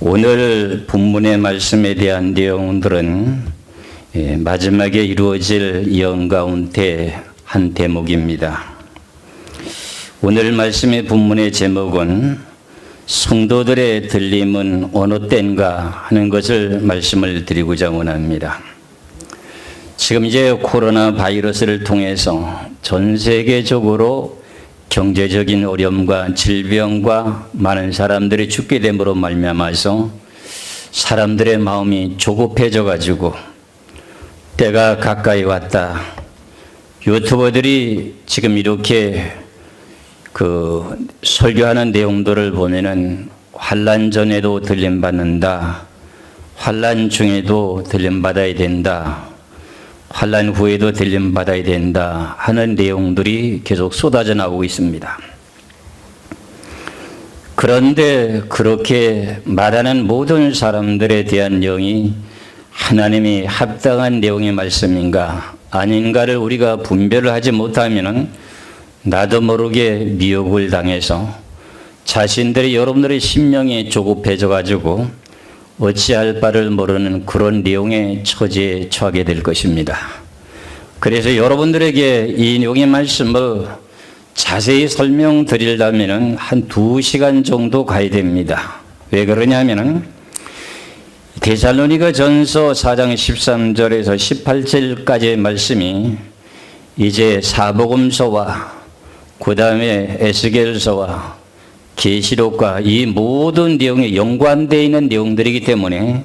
오늘 본문의 말씀에 대한 내용들은 마지막에 이루어질 예언 가운데 한 대목입니다. 오늘 말씀의 본문의 제목은 성도들의 들림은 어느 때인가 하는 것을 말씀을 드리고자 원합니다. 지금 이제 코로나 바이러스를 통해서 전 세계적으로 경제적인 어려움과 질병과 많은 사람들이 죽게 됨으로 말미암아서 사람들의 마음이 조급해져 가지고 때가 가까이 왔다. 유튜버들이 지금 이렇게 설교하는 내용들을 보면은 환난 전에도 들림 받는다. 환난 중에도 들림 받아야 된다. 환난 후에도 들림 받아야 된다 하는 내용들이 계속 쏟아져 나오고 있습니다. 그런데 그렇게 말하는 모든 사람들에 대한 내용이 하나님이 합당한 내용의 말씀인가 아닌가를 우리가 분별을 하지 못하면은 나도 모르게 미혹을 당해서 자신들이 여러분들의 심령이 조급해져 가지고 어찌할 바를 모르는 그런 내용의 처지에 처하게 될 것입니다. 그래서 여러분들에게 이 내용의 말씀을 자세히 설명드리려면 한 2시간 정도 가야 됩니다. 왜 그러냐면은 데살로니가 전서 4장 13절에서 18절까지의 말씀이 이제 사복음서와 그 다음에 에스겔서와 계시록과 이 모든 내용에 연관되어 있는 내용들이기 때문에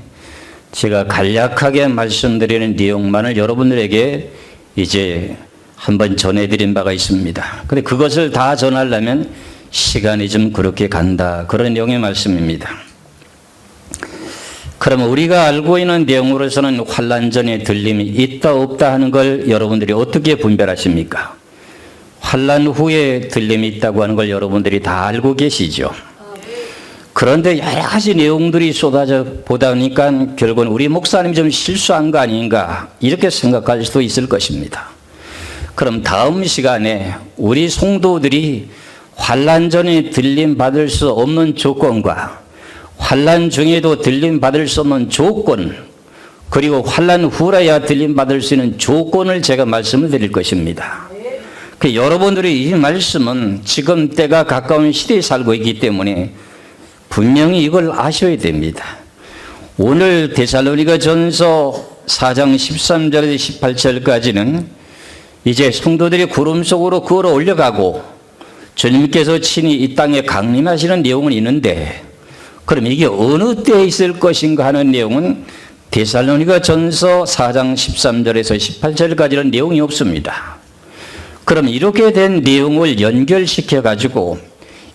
제가 간략하게 말씀드리는 내용만을 여러분들에게 이제 한번 전해드린 바가 있습니다. 근데 그것을 다 전하려면 시간이 좀 그렇게 간다. 그런 내용의 말씀입니다. 그럼 우리가 알고 있는 내용으로서는 환난 전에 들림이 있다 없다 하는 걸 여러분들이 어떻게 분별하십니까? 환난 후에 들림이 있다고 하는 걸 여러분들이 다 알고 계시죠. 그런데 여러 가지 내용들이 쏟아져 보다 보니까 결국은 우리 목사님이 좀 실수한 거 아닌가 이렇게 생각할 수도 있을 것입니다. 그럼 다음 시간에 우리 성도들이 환난 전에 들림 받을 수 없는 조건과 환난 중에도 들림 받을 수 없는 조건, 그리고 환난 후라야 들림 받을 수 있는 조건을 제가 말씀을 드릴 것입니다. 여러분들이 이 말씀은 지금 때가 가까운 시대에 살고 있기 때문에 분명히 이걸 아셔야 됩니다. 오늘 데살로니가 전서 4장 13절에서 18절까지는 이제 성도들이 구름 속으로 걸어 올려가고 주님께서 친히 이 땅에 강림하시는 내용은 있는데 그럼 이게 어느 때에 있을 것인가 하는 내용은 데살로니가 전서 4장 13절에서 18절까지는 내용이 없습니다. 그럼 이렇게 된 내용을 연결시켜 가지고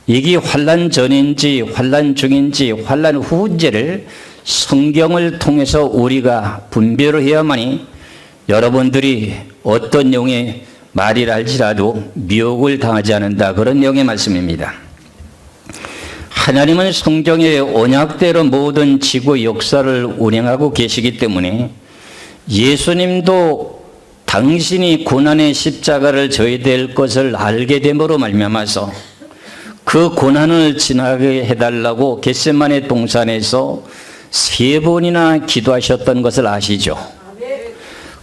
이게 환난 전인지 환난 중인지 환난 후인지를 성경을 통해서 우리가 분별을 해야만이 여러분들이 어떤 내용의 말이라 할지라도 미혹을 당하지 않는다. 그런 내용의 말씀입니다. 하나님은 성경의 언약대로 모든 지구 역사를 운행하고 계시기 때문에 예수님도 당신이 고난의 십자가를 져야 될 것을 알게 됨으로 말미암아서 그 고난을 지나게 해달라고 겟세마네 동산에서 3번이나 기도하셨던 것을 아시죠?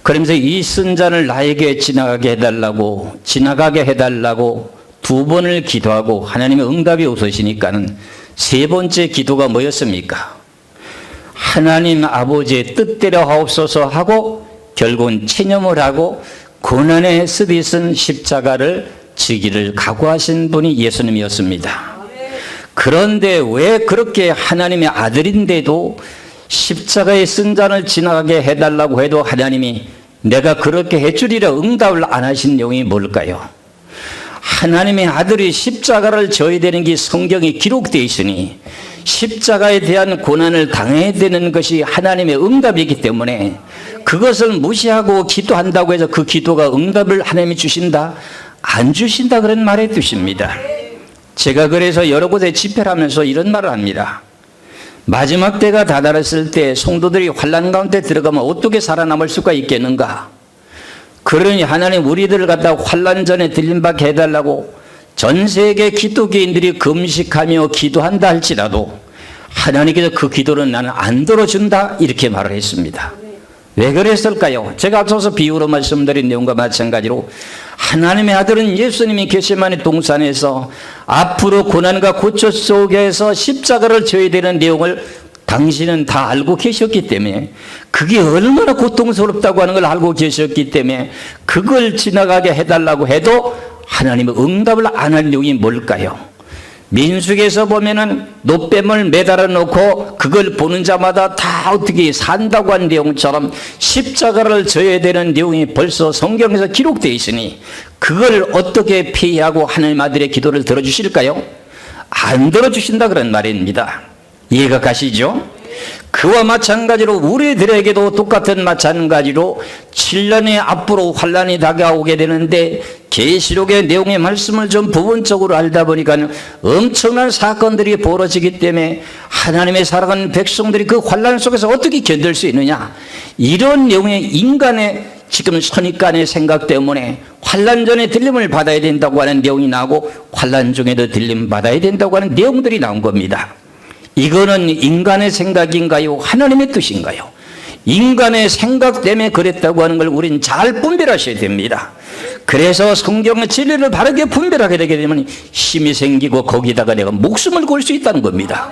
그러면서 이 쓴 잔을 나에게 지나가게 해달라고 2번을 기도하고 하나님의 응답이 없으시니까는 3번째 기도가 뭐였습니까? 하나님 아버지의 뜻대로 하옵소서 하고 결국은 체념을 하고 고난의 쓰디쓴 십자가를 지기를 각오하신 분이 예수님이었습니다. 그런데 왜 그렇게 하나님의 아들인데도 십자가의 쓴 잔을 지나가게 해달라고 해도 하나님이 내가 그렇게 해주리라 응답을 안 하신 내용이 뭘까요? 하나님의 아들이 십자가를 져야 되는 게 성경에 기록되어 있으니 십자가에 대한 고난을 당해야 되는 것이 하나님의 응답이기 때문에 그것을 무시하고 기도한다고 해서 그 기도가 응답을 하나님이 주신다? 안 주신다 그런 말의 뜻입니다. 제가 그래서 여러 곳에 집회를 하면서 이런 말을 합니다. 마지막 때가 다다랐을 때 성도들이 환난 가운데 들어가면 어떻게 살아남을 수가 있겠는가? 그러니 하나님 우리들을 갖다 환난 전에 들림받게 해달라고 전 세계 기독교인들이 금식하며 기도한다 할지라도 하나님께서 그 기도는 나는 안 들어준다 이렇게 말을 했습니다. 왜 그랬을까요? 제가 앞서서 비유로 말씀드린 내용과 마찬가지로 하나님의 아들은 예수님이 겟세마네 동산에서 앞으로 고난과 고초 속에서 십자가를 져야 되는 내용을 당신은 다 알고 계셨기 때문에, 그게 얼마나 고통스럽다고 하는 걸 알고 계셨기 때문에 그걸 지나가게 해달라고 해도 하나님은 응답을 안 할 내용이 뭘까요? 민수기에서 보면은 노뱀을 매달아 놓고 그걸 보는 자마다 다 어떻게 산다고 한 내용처럼 십자가를 져야 되는 내용이 벌써 성경에서 기록되어 있으니 그걸 어떻게 피하고 하나님 아들의 기도를 들어주실까요? 안 들어주신다 그런 말입니다. 이해가 가시죠? 그와 마찬가지로 우리들에게도 똑같은 마찬가지로 7년의 앞으로 환란이 다가오게 되는데, 계시록의 내용의 말씀을 좀 부분적으로 알다 보니까 엄청난 사건들이 벌어지기 때문에 하나님의 사랑하는 백성들이 그 환란 속에서 어떻게 견딜 수 있느냐, 이런 내용의 인간의 지금 선입관의 생각 때문에 환란 전에 들림을 받아야 된다고 하는 내용이 나오고 환란 중에도 들림 받아야 된다고 하는 내용들이 나온 겁니다. 이거는 인간의 생각인가요? 하나님의 뜻인가요? 인간의 생각 때문에 그랬다고 하는 걸 우리는 잘 분별하셔야 됩니다. 그래서 성경의 진리를 바르게 분별하게 되게 되면 힘이 생기고 거기다가 내가 목숨을 걸 수 있다는 겁니다.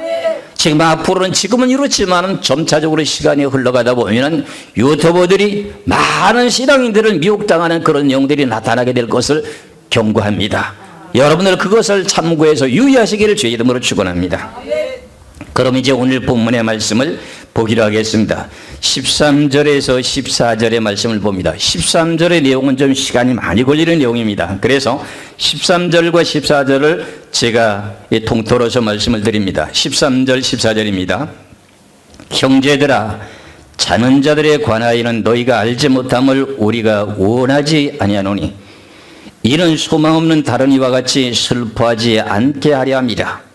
지금 앞으로는 지금은 이렇지만 점차적으로 시간이 흘러가다 보면 유튜버들이 많은 신앙인들을 미혹당하는 그런 내용들이 나타나게 될 것을 경고합니다. 여러분들 그것을 참고해서 유의하시기를 주의 이름으로 축원합니다. 그럼 이제 오늘 본문의 말씀을 보기로 하겠습니다. 13절에서 14절의 말씀을 봅니다. 13절의 내용은 좀 시간이 많이 걸리는 내용입니다. 그래서 13절과 14절을 제가 통틀어서 말씀을 드립니다. 13절 14절입니다. 형제들아, 자는 자들에 관하여는 너희가 알지 못함을 우리가 원하지 아니하노니 이는 소망 없는 다른 이와 같이 슬퍼하지 않게 하려 함이라.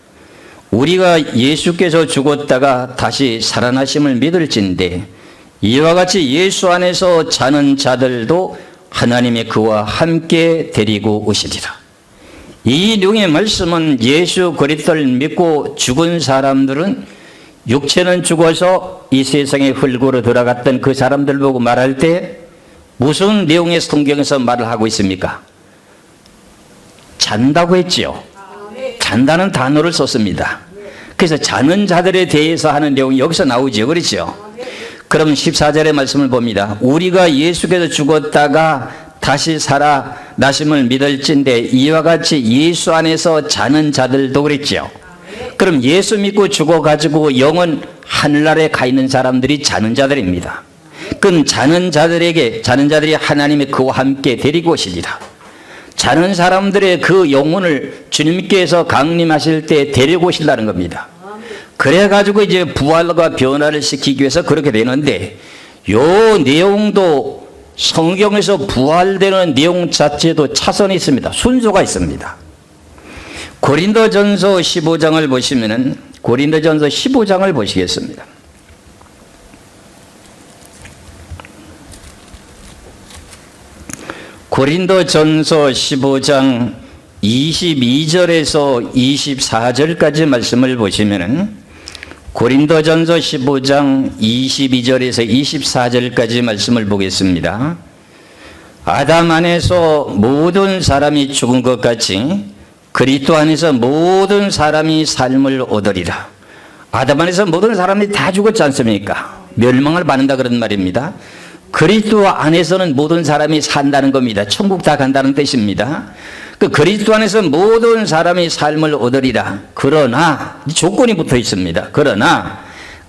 우리가 예수께서 죽었다가 다시 살아나심을 믿을진데 이와 같이 예수 안에서 자는 자들도 하나님의 그와 함께 데리고 오시리라. 이 내용의 말씀은 예수 그리스도를 믿고 죽은 사람들은 육체는 죽어서 이 세상의 흙으로 돌아갔던 그 사람들 보고 말할 때 무슨 내용의 성경에서 말을 하고 있습니까? 잔다고 했지요. 잔다는 단어를 썼습니다. 그래서 자는 자들에 대해서 하는 내용이 여기서 나오죠. 그렇죠? 그럼 14절의 말씀을 봅니다. 우리가 예수께서 죽었다가 다시 살아나심을 믿을진데 이와 같이 예수 안에서 자는 자들도 그랬죠. 그럼 예수 믿고 죽어가지고 영은 하늘나라에 가 있는 사람들이 자는 자들입니다. 그럼 자는 자들이 하나님의 그와 함께 데리고 오시리라. 자는 사람들의 그 영혼을 주님께서 강림하실 때 데리고 오신다는 겁니다. 그래가지고 이제 부활과 변화를 시키기 위해서 그렇게 되는데, 요 내용도 성경에서 부활되는 내용 자체도 차선이 있습니다. 순서가 있습니다. 고린도전서 15장을 보시면은, 고린도전서 15장을 보시겠습니다. 고린도전서 15장 22절에서 24절까지 말씀을 보시면은, 고린도전서 15장 22절에서 24절까지 말씀을 보겠습니다. 아담 안에서 모든 사람이 죽은 것 같이 그리스도 안에서 모든 사람이 삶을 얻으리라. 아담 안에서 모든 사람이 다 죽었지 않습니까? 멸망을 받는다 그런 말입니다. 그리스도 안에서는 모든 사람이 산다는 겁니다. 천국 다 간다는 뜻입니다. 그 그리스도 안에서 모든 사람이 삶을 얻으리라. 그러나 조건이 붙어 있습니다. 그러나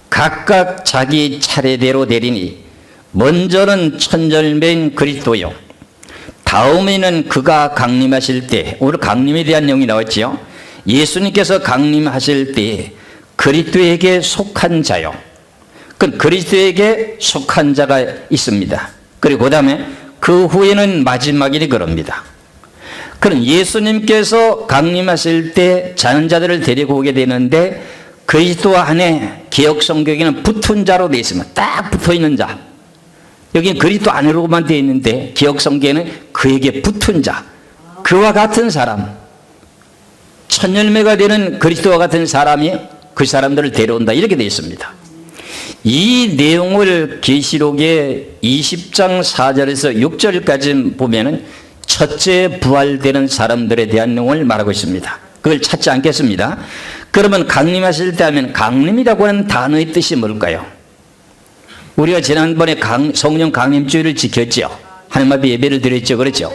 각각 자기 차례대로 되리니 먼저는 천절매인 그리스도요, 다음에는 그가 강림하실 때, 오늘 강림에 대한 내용이 나왔지요. 예수님께서 강림하실 때 그리스도에게 속한 자요, 그 그리스도에게 속한 자가 있습니다. 그리고 그 다음에 그 후에는 마지막이니 그럽니다. 그럼 예수님께서 강림하실 때 자는 자들을 데리고 오게 되는데, 그리스도 안에 개역 성경에는 붙은 자로 되어 있습니다. 딱 붙어 있는 자. 여기는 그리스도 안으로만 되어 있는데 개역 성경에는 그에게 붙은 자, 그와 같은 사람, 천열매가 되는 그리스도와 같은 사람이 그 사람들을 데려온다 이렇게 되어 있습니다. 이 내용을 계시록의 20장 4절에서 6절까지 보면은 첫째 부활되는 사람들에 대한 내용을 말하고 있습니다. 그걸 찾지 않겠습니다. 그러면 강림하실 때 하면 강림이라고 하는 단어의 뜻이 뭘까요? 우리가 지난번에 성령 강림주의를 지켰죠. 하나님 앞에 예배를 드렸죠. 그렇죠?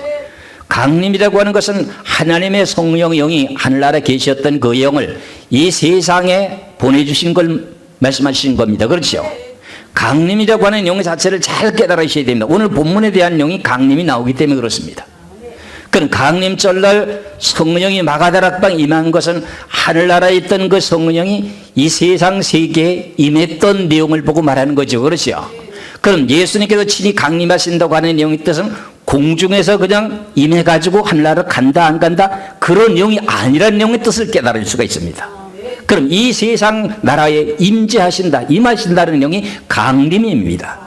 강림이라고 하는 것은 하나님의 성령 영이 하늘나라에 계셨던 그 영을 이 세상에 보내주신 걸 말씀하신 겁니다. 그렇죠? 강림이라고 하는 영 자체를 잘 깨달으셔야 됩니다. 오늘 본문에 대한 영이 강림이 나오기 때문에 그렇습니다. 그럼 강림절날 성령이 마가다락방 임한 것은 하늘나라에 있던 그 성령이 이 세상 세계에 임했던 내용을 보고 말하는 거죠. 그렇죠? 그럼 예수님께서 친히 강림하신다고 하는 내용의 뜻은 공중에서 그냥 임해가지고 하늘나라로 간다 안 간다 그런 내용이 아니라는 내용의 뜻을 깨달을 수가 있습니다. 그럼 이 세상 나라에 임재하신다 임하신다는 내용이 강림입니다.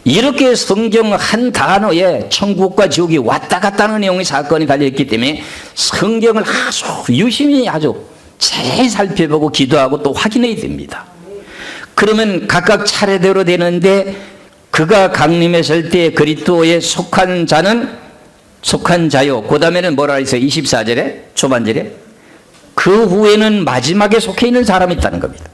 이렇게 성경 한 단어에 천국과 지옥이 왔다 갔다 하는 내용의 사건이 달려있기 때문에 성경을 아주 유심히 아주 자세히 살펴보고 기도하고 또 확인해야 됩니다. 그러면 각각 차례대로 되는데 그가 강림했을 때 그리스도에 속한 자는 속한 자요. 그 다음에는 뭐라 했어요? 24절에 초반절에 그 후에는 마지막에 속해 있는 사람이 있다는 겁니다.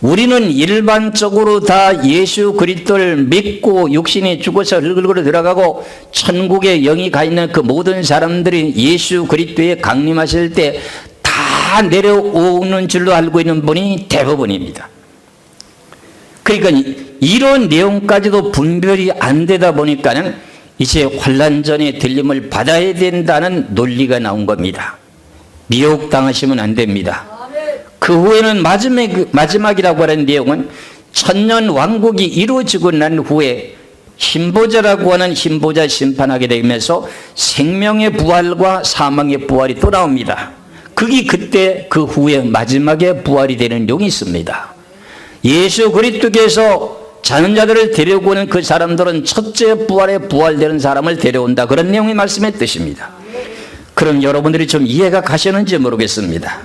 우리는 일반적으로 다 예수 그리스도를 믿고 육신이 죽어서 흙으로 들어가고 천국에 영이 가 있는 그 모든 사람들이 예수 그리스도에 강림하실 때 다 내려오는 줄로 알고 있는 분이 대부분입니다. 그러니까 이런 내용까지도 분별이 안 되다 보니까는 이제 환난전의 들림을 받아야 된다는 논리가 나온 겁니다. 미혹당하시면 안 됩니다. 그 후에는 마지막이라고 하는 내용은 천년 왕국이 이루어지고 난 후에 흰보자라고 하는 흰보자 심판하게 되면서 생명의 부활과 사망의 부활이 또 나옵니다. 그게 그때 그 후에 마지막에 부활이 되는 내용이 있습니다. 예수 그리스도께서 자는 자들을 데려오는 그 사람들은 첫째 부활에 부활되는 사람을 데려온다. 그런 내용의 말씀의 뜻입니다. 그럼 여러분들이 좀 이해가 가시는지 모르겠습니다.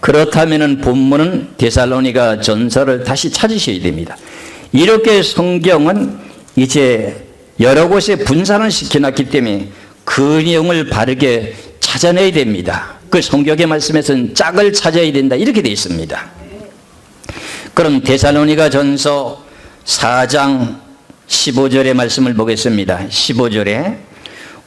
그렇다면 본문은 데살로니가 전서를 다시 찾으셔야 됩니다. 이렇게 성경은 이제 여러 곳에 분산을 시켜놨기 때문에 그 내용을 바르게 찾아내야 됩니다. 그 성경의 말씀에서는 짝을 찾아야 된다 이렇게 되어 있습니다. 그럼 데살로니가 전서 4장 15절의 말씀을 보겠습니다. 15절에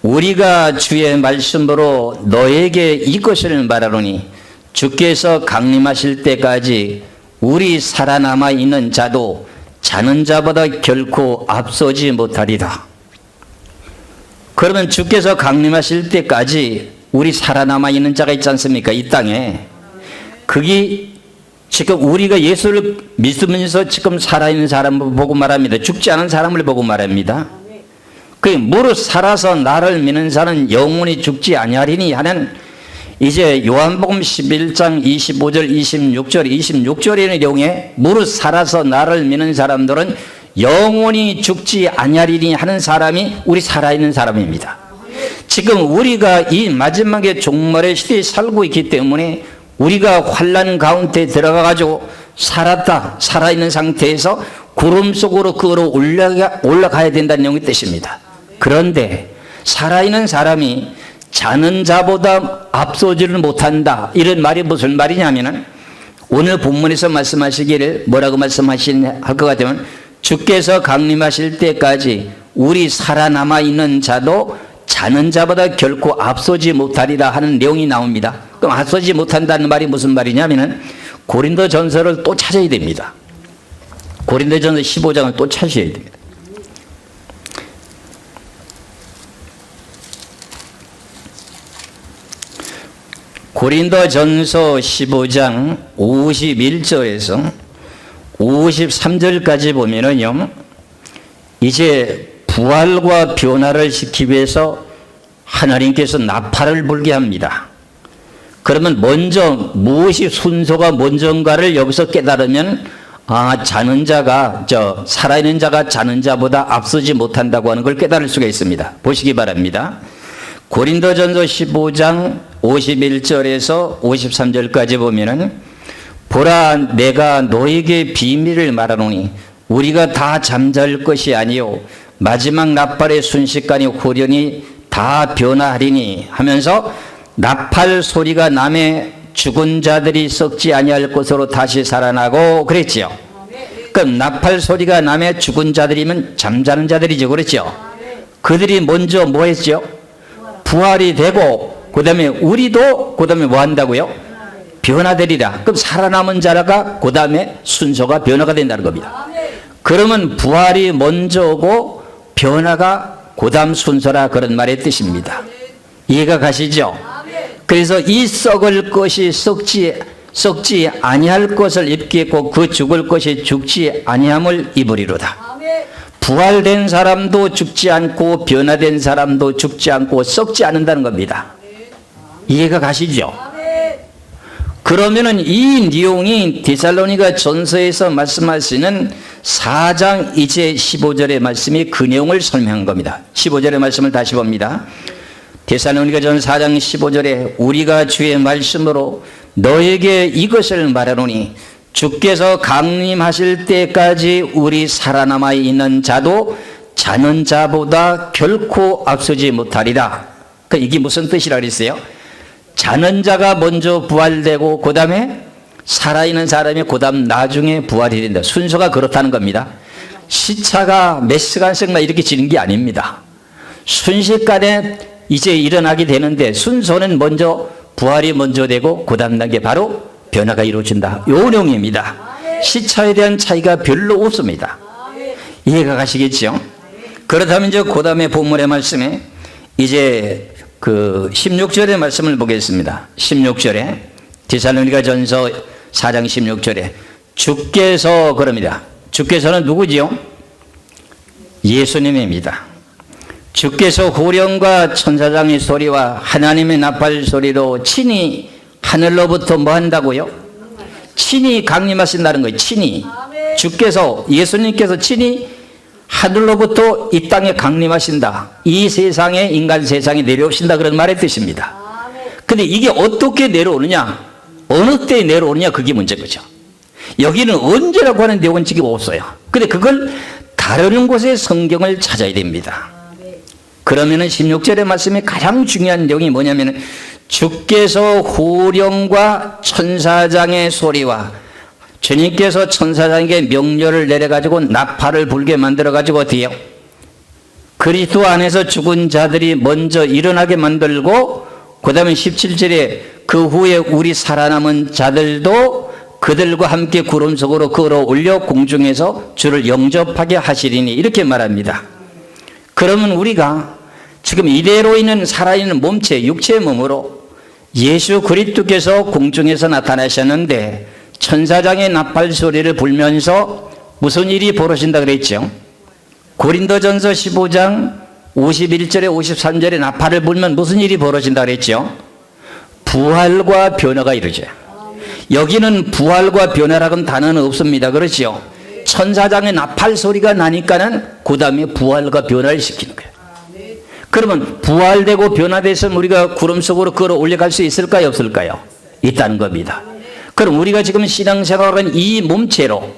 우리가 주의 말씀으로 너에게 이것을 말하노니 주께서 강림하실 때까지 우리 살아남아 있는 자도 자는 자보다 결코 앞서지 못하리라. 그러면 주께서 강림하실 때까지 우리 살아남아 있는 자가 있지 않습니까? 이 땅에. 그게 지금 우리가 예수를 믿으면서 지금 살아있는 사람을 보고 말합니다. 죽지 않은 사람을 보고 말합니다. 그 무릇 살아서 나를 믿는 자는 영원히 죽지 아니하리니 하는 이제 요한복음 11장 25절 26절의 내용에 무릇 살아서 나를 믿는 사람들은 영원히 죽지 아니하리니 하는 사람이 우리 살아있는 사람입니다. 지금 우리가 이 마지막에 종말의 시대에 살고 있기 때문에 우리가 환난 가운데 들어가 가지고 살아있는 상태에서 구름 속으로 그로 올라가야 된다는 내용의 뜻입니다. 그런데 살아있는 사람이 자는 자보다 앞서지를 못한다. 이런 말이 무슨 말이냐면은 오늘 본문에서 말씀하시기를 뭐라고 할 것 같으면 주께서 강림하실 때까지 우리 살아남아 있는 자도 자는 자보다 결코 앞서지 못하리라 하는 내용이 나옵니다. 그럼 앞서지 못한다는 말이 무슨 말이냐면은 고린도 전서를 또 찾아야 됩니다. 고린도 전서 15장을 또 찾으셔야 됩니다. 고린도 전서 15장 51절에서 53절까지 보면은요, 이제 부활과 변화를 시키기 위해서 하나님께서 나팔을 불게 합니다. 그러면 먼저 무엇이 순서가 먼저인가를 여기서 깨달으면 자는 자가 살아있는 자가 자는 자보다 앞서지 못한다고 하는 걸 깨달을 수가 있습니다. 보시기 바랍니다. 고린도전서 15장 51절에서 53절까지 보면은 보라 내가 너에게 비밀을 말하노니 우리가 다 잠잘 것이 아니요 마지막 나팔의 순식간에 호련히 다 변화하리니 하면서 나팔 소리가 남에 죽은 자들이 썩지 아니할 것으로 다시 살아나고 그랬지요. 그럼 나팔 소리가 남에 죽은 자들이면 잠자는 자들이죠. 그렇죠? 그들이 먼저 뭐 했죠? 부활이 되고 그 다음에 우리도 그 다음에 뭐 한다고요? 변화되리라. 그럼 살아남은 자가 그 다음에 순서가 변화가 된다는 겁니다. 그러면 부활이 먼저 오고 변화가 그 다음 순서라 그런 말의 뜻입니다. 이해가 가시죠? 그래서 이 썩을 것이 썩지 아니할 것을 입겠고 그 죽을 것이 죽지 아니함을 입으리로다. 부활된 사람도 죽지 않고 변화된 사람도 죽지 않고 썩지 않는다는 겁니다. 이해가 가시죠? 그러면은 이 내용이 데살로니가 전서에서 말씀하시는 4장 이제 15절의 말씀이 그 내용을 설명한 겁니다. 15절의 말씀을 다시 봅니다. 데살로니가 전 4장 15절에 우리가 주의 말씀으로 너에게 이것을 말하노니 주께서 강림하실 때까지 우리 살아남아 있는 자도 자는 자보다 결코 앞서지 못하리라. 이게 무슨 뜻이라 그랬어요? 자는 자가 먼저 부활되고 그 다음에 살아있는 사람이 그 다음 나중에 부활이 된다. 순서가 그렇다는 겁니다. 시차가 몇 시간씩만 이렇게 지는 게 아닙니다. 순식간에 이제 일어나게 되는데 순서는 먼저 부활이 먼저 되고 그 다음 단계 바로 변화가 이루어진다. 요 내용입니다. 시차에 대한 차이가 별로 없습니다. 이해가 가시겠죠? 그렇다면 이제 그 다음에 본문의 말씀에 이제 그 16절의 말씀을 보겠습니다. 16절에 데살로니가 전서 4장 16절에 주께서 그럽니다. 주께서는 누구지요? 예수님입니다. 주께서 호령과 천사장의 소리와 하나님의 나팔 소리로 친히 하늘로부터 뭐 한다고요? 친히 강림하신다는 거예요. 친히. 주께서 예수님께서 친히 하늘로부터 이 땅에 강림하신다. 이 세상에 인간 세상에 내려오신다 그런 말의 뜻입니다. 근데 이게 어떻게 내려오느냐? 어느 때 내려오느냐? 그게 문제인 거죠. 여기는 언제라고 하는 내용은 지금 없어요. 근데 그걸 다루는 곳에 성경을 찾아야 됩니다. 그러면은 16절의 말씀이 가장 중요한 내용이 뭐냐면은 주께서 호령과 천사장의 소리와 주님께서 천사장에게 명령을 내려가지고 나팔을 불게 만들어가지고 어때요? 그리스도 안에서 죽은 자들이 먼저 일어나게 만들고 그 다음에 17절에 그 후에 우리 살아남은 자들도 그들과 함께 구름 속으로 끌어올려 공중에서 주를 영접하게 하시리니 이렇게 말합니다. 그러면 우리가 지금 이대로 있는 살아있는 몸체 육체의 몸으로 예수 그리스도께서 공중에서 나타나셨는데 천사장의 나팔 소리를 불면서 무슨 일이 벌어진다 그랬죠? 고린도전서 15장 51절에 53절에 나팔을 불면 무슨 일이 벌어진다 그랬죠? 부활과 변화가 이루어져요. 여기는 부활과 변화라는 단어는 없습니다. 그렇죠? 천사장의 나팔 소리가 나니까는 그 다음에 부활과 변화를 시키는 거예요. 그러면 부활되고 변화돼서 우리가 구름 속으로 끌어 올려갈 수 있을까요? 없을까요? 있다는 겁니다. 그럼 우리가 지금 신앙생활은 이 몸체로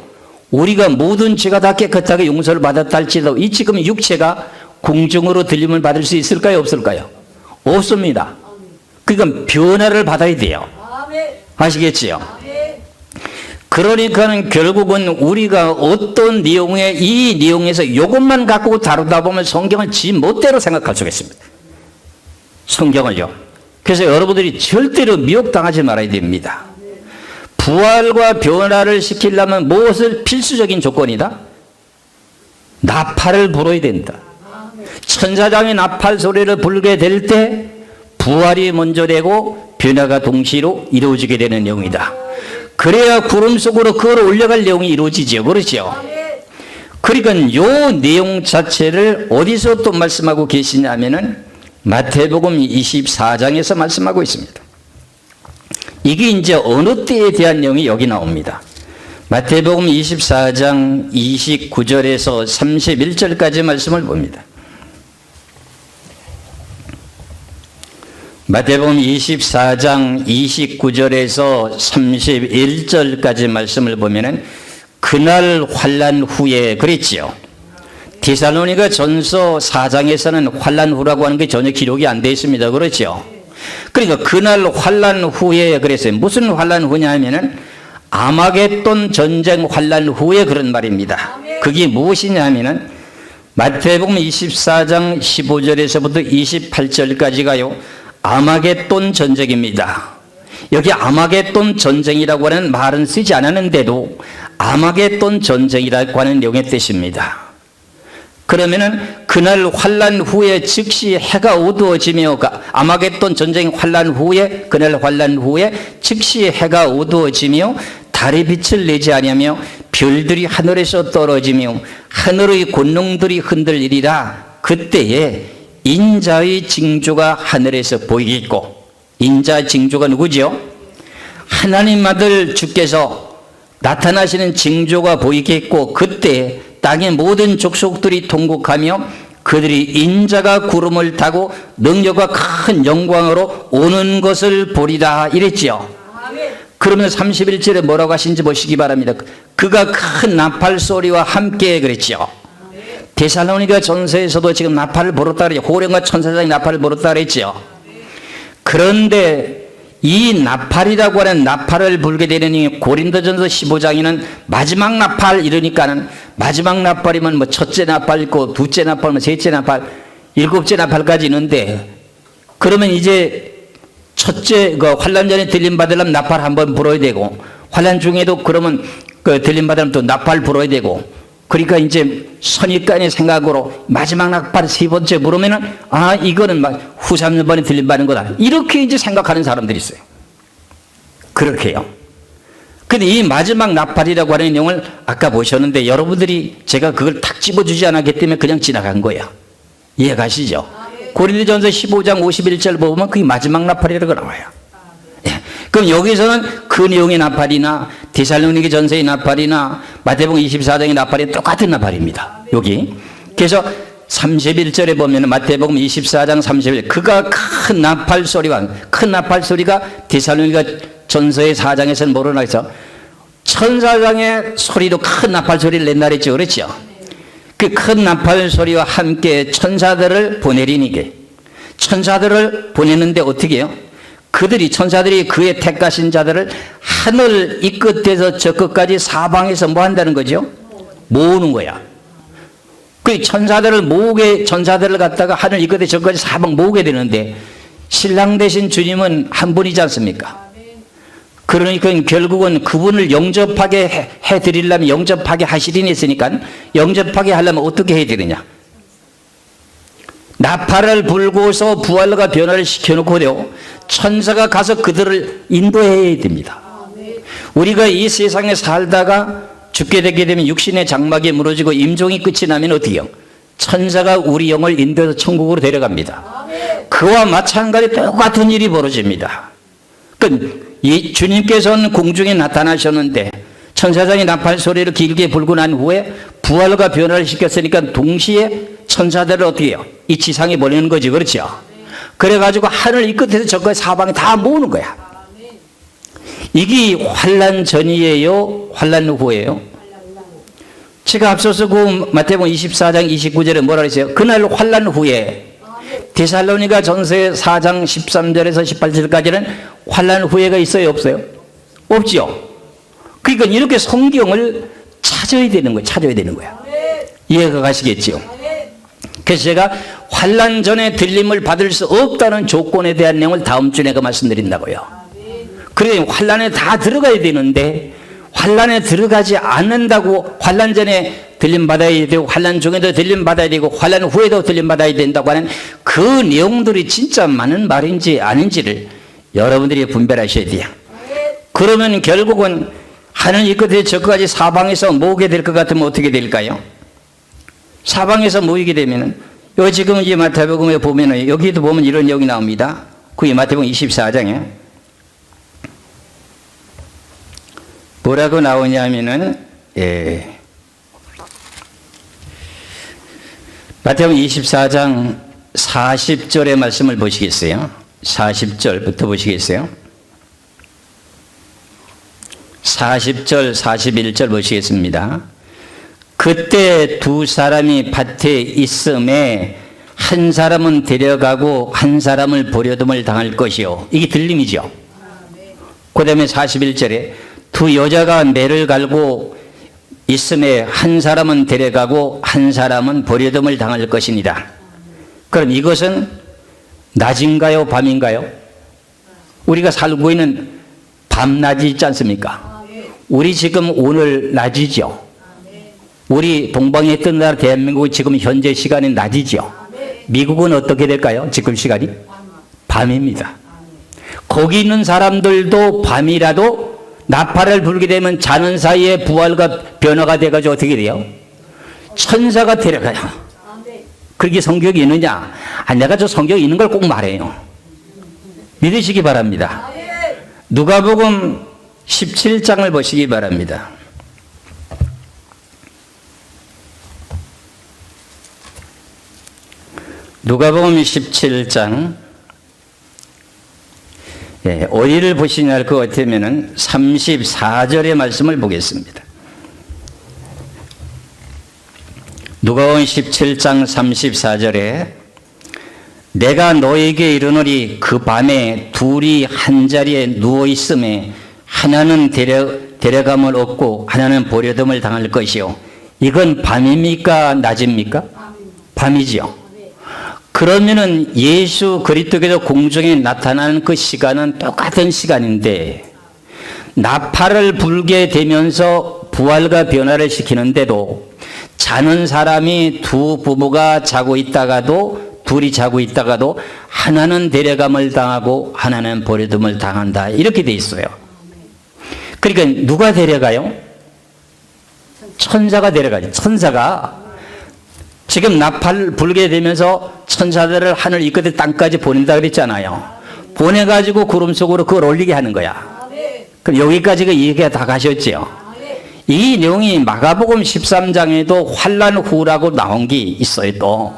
우리가 모든 죄가 다 깨끗하게 용서를 받았다 할지라도 이 지금 육체가 공중으로 들림을 받을 수 있을까요? 없을까요? 없습니다. 그러니까 변화를 받아야 돼요. 아시겠지요? 그러니까는 결국은 우리가 어떤 내용에 이 내용에서 이것만 갖고 다루다 보면 성경을 지 멋대로 생각할 수가 있습니다. 성경을요. 그래서 여러분들이 절대로 미혹당하지 말아야 됩니다. 부활과 변화를 시키려면 무엇을 필수적인 조건이다? 나팔을 불어야 된다. 천사장의 나팔 소리를 불게 될 때 부활이 먼저 되고 변화가 동시로 이루어지게 되는 내용이다. 그래야 구름 속으로 끌어 올려갈 내용이 이루어지죠. 그렇죠? 그러니까 이 내용 자체를 어디서 또 말씀하고 계시냐면은 마태복음 24장에서 말씀하고 있습니다. 이게 이제 어느 때에 대한 내용이 여기 나옵니다. 마태복음 24장 29절에서 31절까지 말씀을 봅니다. 마태복음 24장 29절에서 31절까지 말씀을 보면은 그날 환난 후에 그랬지요. 데살로니가 전서 4장에서는 환난 후라고 하는 게 전혀 기록이 안 되어 있습니다. 그렇죠? 그러니까 그날 환난 후에 그랬어요. 무슨 환난 후냐 하면은 아마겟돈 전쟁 환난 후에 그런 말입니다. 그게 무엇이냐 하면은 마태복음 24장 15절에서부터 28절까지가요. 아마겟돈 전쟁입니다. 여기 아마겟돈 전쟁이라고 하는 말은 쓰지 않았는데도 아마겟돈 전쟁이라고 하는 내용의 뜻입니다. 그러면은 그날 환난 후에 즉시 해가 어두워지며 아마겟돈 전쟁 환난 후에 그날 환난 후에 즉시 해가 어두워지며 달의 빛을 내지 아니하며 별들이 하늘에서 떨어지며 하늘의 권능들이 흔들리리라. 그때에 인자의 징조가 하늘에서 보이겠고, 인자 징조가 누구지요? 하나님 아들 주께서 나타나시는 징조가 보이겠고, 그때 땅의 모든 족속들이 통곡하며 그들이 인자가 구름을 타고 능력과 큰 영광으로 오는 것을 보리라 이랬지요. 그러면 31절에 뭐라고 하신지 보시기 바랍니다. 그가 큰 나팔 소리와 함께 그랬지요. 데살로니가 전서에서도 지금 나팔을 불었다 그랬죠. 호령과 천사장이 나팔을 불었다 그랬죠. 그런데 이 나팔이라고 하는 나팔을 불게 되는 이 고린도전서 15장에는 마지막 나팔 이러니까는 마지막 나팔이면 뭐 첫째 나팔 있고 둘째 나팔, 뭐 셋째 나팔, 일곱째 나팔까지 있는데, 그러면 이제 첫째 그 환난 전에 들림 받으려면 나팔 한번 불어야 되고, 환난 중에도 그러면 그 들림 받으려면 또 나팔 불어야 되고, 그러니까 이제 선입관의 생각으로 마지막 나팔 세 번째 부르면은 아 이거는 막 후 3년반에 들림 받는 거다 이렇게 이제 생각하는 사람들이 있어요. 그렇게요. 근데 이 마지막 나팔이라고 하는 내용을 아까 보셨는데 여러분들이 제가 그걸 탁 집어주지 않았기 때문에 그냥 지나간 거야. 이해가시죠? 고린도전서 15장 51절 보면 그게 마지막 나팔이라고 나와요. 그럼 여기서는 그 내용의 나팔이나 데살로니게 전서의 나팔이나 마태복음 24장의 나팔이 똑같은 나팔입니다. 여기. 그래서 31절에 보면 마태복음 24장 31절 그가 큰 나팔 소리가 데살로니게 전서의 4장에서는 뭐로 나와있어? 천사장의 소리로 큰 나팔 소리를 낸다 그랬죠. 그렇죠? 그 큰 나팔 소리와 함께 천사들을 보내리니게, 천사들을 보내는데 어떻게 해요? 천사들이 그의 택하신 자들을 하늘 이 끝에서 저 끝까지 사방에서 뭐 한다는 거죠? 모으는 거야. 그 천사들을 갖다가 하늘 이 끝에 저 끝까지 사방 모으게 되는데, 신랑 되신 주님은 한 분이지 않습니까? 그러니까 결국은 그분을 영접하게 해드리려면 영접하게 하시리니 했으니까 영접하게 하려면 어떻게 해야 되느냐? 나팔을 불고서 부활과 변화를 시켜놓고요, 천사가 가서 그들을 인도해야 됩니다. 우리가 이 세상에 살다가 죽게 되게 되면 육신의 장막이 무너지고 임종이 끝이 나면 어떻게 해요? 천사가 우리 영을 인도해서 천국으로 데려갑니다. 그와 마찬가지 똑같은 일이 벌어집니다. 이 주님께서는 공중에 나타나셨는데 천사장이 나팔 소리를 길게 불고 난 후에 부활과 변화를 시켰으니까 동시에 천사들을 어떻게 해요? 이 지상에 보내는 거지. 그렇죠? 그래가지고 하늘 이 끝에서 저까지 사방에 다 모으는 거야. 이게 환난 전이에요? 환난 후예요? 제가 앞서서 그 마태복음 24장 29절에 뭐라 그랬어요? 그날 환난 후에, 데살로니가 전서의 4장 13절에서 18절까지는 환난 후에가 있어요? 없어요? 없지요? 그러니까 이렇게 성경을 찾아야 되는 거야. 이해가 가시겠지요? 그래서 제가 환난 전에 들림을 받을 수 없다는 조건에 대한 내용을 다음 주에 내가 말씀드린다고요. 그래, 환난에 다 들어가야 되는데 환난에 들어가지 않는다고, 환난 전에 들림 받아야 되고 환난 중에도 들림 받아야 되고 환난 후에도 들림 받아야 된다고 하는 그 내용들이 진짜 맞는 말인지 아닌지를 여러분들이 분별하셔야 돼요. 그러면 결국은 하늘 이 끝에 저 끝까지 사방에서 모으게 될 것 같으면 어떻게 될까요? 사방에서 모이게 되면은, 요 지금 이 마태복음에 보면은, 여기도 보면 이런 내용이 나옵니다. 그게 마태복음 24장에 뭐라고 나오냐면은, 마태복음 24장 40절의 말씀을 보시겠어요? 40절부터 보시겠어요? 40절, 41절 보시겠습니다. 그때 두 사람이 밭에 있음에 한 사람은 데려가고 한 사람을 버려둠을 당할 것이요. 이게 들림이죠. 그 다음에 41절에 두 여자가 매를 갈고 있음에 한 사람은 데려가고 한 사람은 버려둠을 당할 것이니라. 그럼 이것은 낮인가요? 밤인가요? 우리가 살고 있는 밤낮이 있지 않습니까? 우리 지금 오늘 낮이죠. 우리 동방에 뜬 나라 대한민국은 지금 현재 시간이 낮이죠. 미국은 어떻게 될까요? 지금 시간이? 밤입니다. 거기 있는 사람들도 밤이라도 나팔을 불게 되면 자는 사이에 부활과 변화가 돼가지고 어떻게 돼요? 천사가 데려가요. 그렇게 성경이 있느냐? 내가 저 성경이 있는 걸 꼭 말해요. 믿으시기 바랍니다. 누가복음 17장을 보시기 바랍니다. 누가복음 17장, 어디를 보시냐 할 것 같으면 34절의 말씀을 보겠습니다. 누가복음 17장 34절에 내가 너에게 이르노니 그 밤에 둘이 한 자리에 누워 있음에 하나는 데려감을 얻고 하나는 버려둠을 당할 것이요. 이건 밤입니까? 낮입니까? 밤이지요. 그러면은 예수 그리스도께서 공중에 나타나는 그 시간은 똑같은 시간인데 나팔을 불게 되면서 부활과 변화를 시키는데도 자는 사람이 두 부부가 자고 있다가도 둘이 자고 있다가도 하나는 데려감을 당하고 하나는 버려둠을 당한다. 이렇게 돼 있어요. 그러니까 누가 데려가요? 천사가 데려가죠. 천사가 지금 나팔 불게 되면서 천사들을 하늘 이 끝에 땅까지 보낸다 그랬잖아요. 보내가지고 구름 속으로 그걸 올리게 하는 거야. 그럼 여기까지가 이해가 다 가셨죠? 이 내용이 마가복음 13장에도 환란 후라고 나온 게 있어요. 또